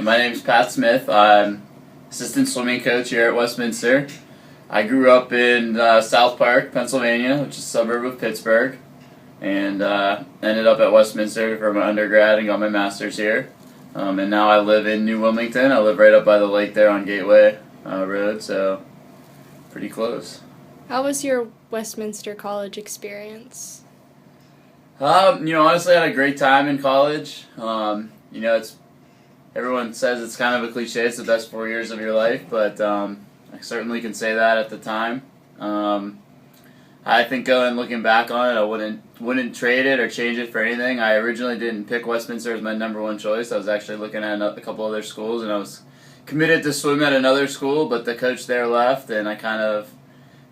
My name is Pat Smith. I'm assistant swimming coach here at Westminster. I grew up in South Park, Pennsylvania, which is a suburb of Pittsburgh, and ended up at Westminster for my undergrad and got my master's here. And now I live in New Wilmington. I live right up by the lake there on Gateway Road, so pretty close. How was your Westminster College experience? Honestly, I had a great time in college. It's everyone says it's kind of a cliche. It's the best 4 years of your life, but I certainly can say that at the time. I think looking back on it, I wouldn't trade it or change it for anything. I originally didn't pick Westminster as my number one choice. I was actually looking at a couple other schools, and I was committed to swim at another school, but the coach there left, and I kind of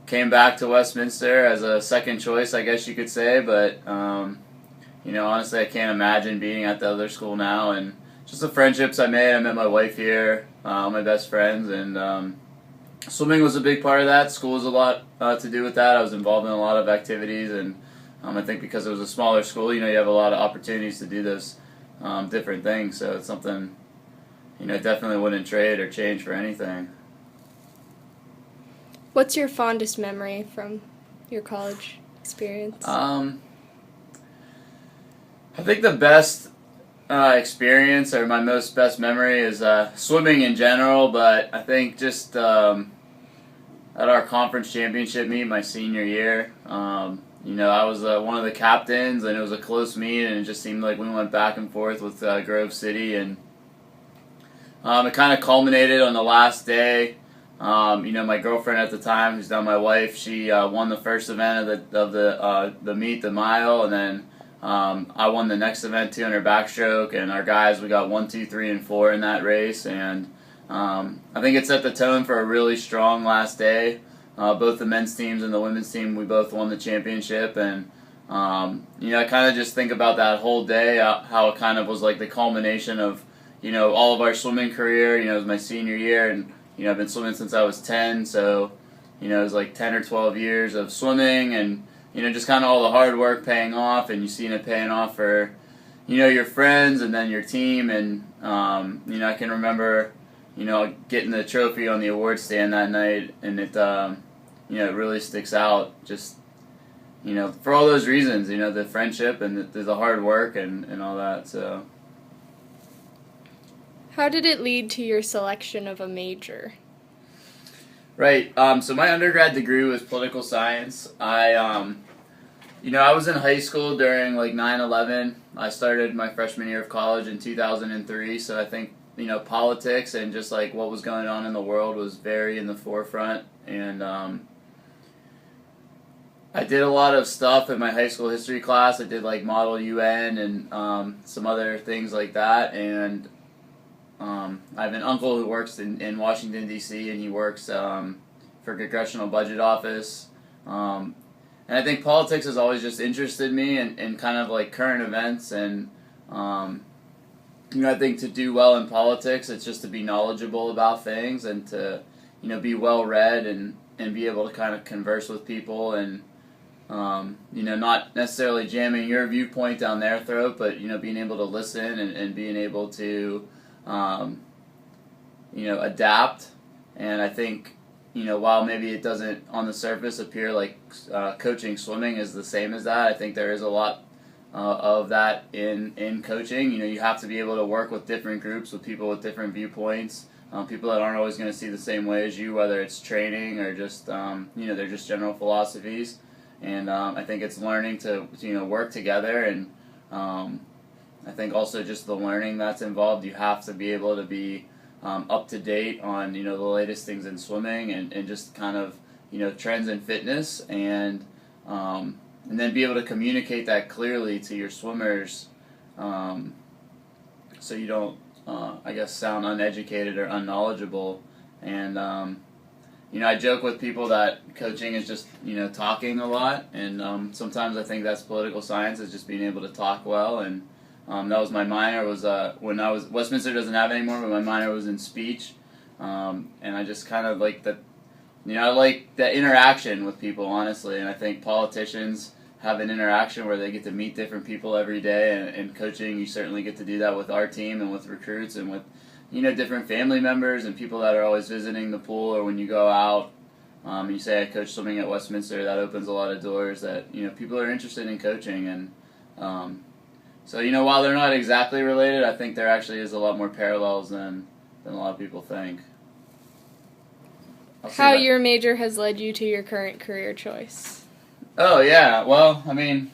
came back to Westminster as a second choice, I guess you could say. But honestly, I can't imagine being at the other school now, and just the friendships I made. I met my wife here, my best friends, and swimming was a big part of that. School was a lot to do with that. I was involved in a lot of activities, and I think because it was a smaller school, you have a lot of opportunities to do those different things. So it's something, definitely wouldn't trade or change for anything. What's your fondest memory from your college experience? I think the best experience, or my best memory, is swimming in general, but I think just at our conference championship meet my senior year, I was one of the captains, and it was a close meet, and it just seemed like we went back and forth with Grove City, and it kind of culminated on the last day. My girlfriend at the time, who's now my wife, she won the first event of the meet, the mile, and then I won the next event, 200 backstroke, and our guys, we got 1, 2, 3, and 4 in that race, and I think it set the tone for a really strong last day. Both the men's teams and the women's team, we both won the championship, and I kind of just think about that whole day, how it kind of was like the culmination of all of our swimming career. It was my senior year, and I've been swimming since I was 10, so it was like 10 or 12 years of swimming, and just kind of all the hard work paying off, and you've seen it paying off for, your friends and then your team. And, I can remember, getting the trophy on the award stand that night, and it, it really sticks out just, for all those reasons, the friendship and the hard work and all that, so. How did it lead to your selection of a major? Right. So my undergrad degree was political science. I was in high school during 9/11. I started my freshman year of college in 2003. So I think politics and just what was going on in the world was very in the forefront. And I did a lot of stuff in my high school history class. I did Model UN and some other things like that. And I have an uncle who works in Washington, D.C., and he works for Congressional Budget Office. And I think politics has always just interested me in kind of current events. And, I think to do well in politics, it's just to be knowledgeable about things and to, be well-read and be able to kind of converse with people and, not necessarily jamming your viewpoint down their throat, but, being able to listen and being able to adapt. And I think, while maybe it doesn't on the surface appear like coaching swimming is the same as that, I think there is a lot of that in coaching. You have to be able to work with different groups, with people with different viewpoints, people that aren't always going to see the same way as you, whether it's training or just, they're just general philosophies. And I think it's learning to work together, and I think also just the learning that's involved. You have to be able to be up to date on the latest things in swimming and just kind of trends in fitness, and then be able to communicate that clearly to your swimmers, so you don't sound uneducated or unknowledgeable. And I joke with people that coaching is just talking a lot, and sometimes I think that's political science, is just being able to talk well. And that was my minor. Was when I was Westminster doesn't have it anymore, but my minor was in speech, and I just kind of like that. I like that interaction with people, honestly, and I think politicians have an interaction where they get to meet different people every day, and coaching, you certainly get to do that with our team and with recruits and with different family members and people that are always visiting the pool, or when you go out, you say I coach swimming at Westminster, that opens a lot of doors that, people are interested in coaching. And so, while they're not exactly related, I think there actually is a lot more parallels than a lot of people think. How your major has led you to your current career choice? Oh, yeah. Well, I mean,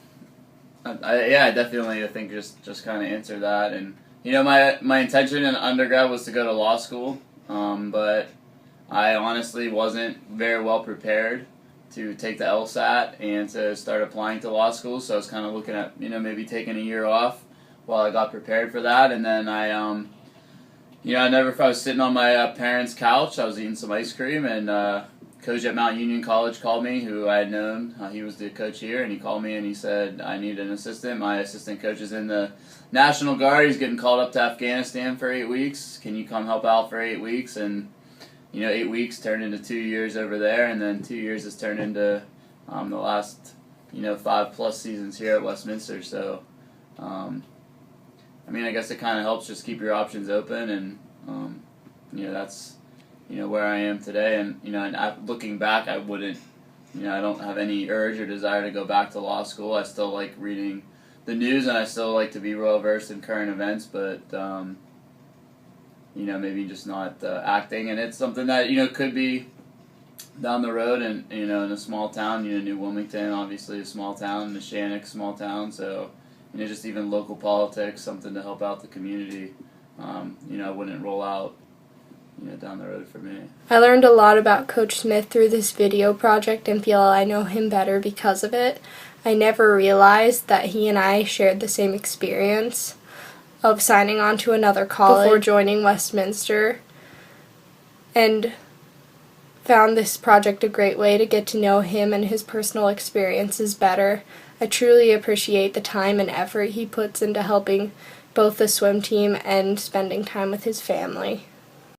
I definitely, I think, just kind of answer that. And, my intention in undergrad was to go to law school, but I honestly wasn't very well prepared to take the LSAT and to start applying to law school, so I was kind of looking at, maybe taking a year off while I got prepared for that. And then I was sitting on my parents' couch, I was eating some ice cream, and coach at Mount Union College called me, who I had known. He was the coach here, and he called me and he said, I need an assistant. My assistant coach is in the National Guard. He's getting called up to Afghanistan for 8 weeks. Can you come help out for 8 weeks? And 8 weeks turned into 2 years over there, and then 2 years has turned into the last 5+ seasons here at Westminster. So I guess it kind of helps just keep your options open, and that's where I am today. And and looking back, I wouldn't, I don't have any urge or desire to go back to law school. I still like reading the news, and I still like to be well versed in current events, but maybe just not acting. And it's something that could be down the road, and in a small town, New Wilmington, obviously a small town, Neshannock, small town. So just even local politics, something to help out the community. I wouldn't roll out down the road for me. I learned a lot about Coach Smith through this video project and feel I know him better because of it. I never realized that he and I shared the same experience of signing on to another college before joining Westminster, and found this project a great way to get to know him and his personal experiences better. I truly appreciate the time and effort he puts into helping both the swim team and spending time with his family.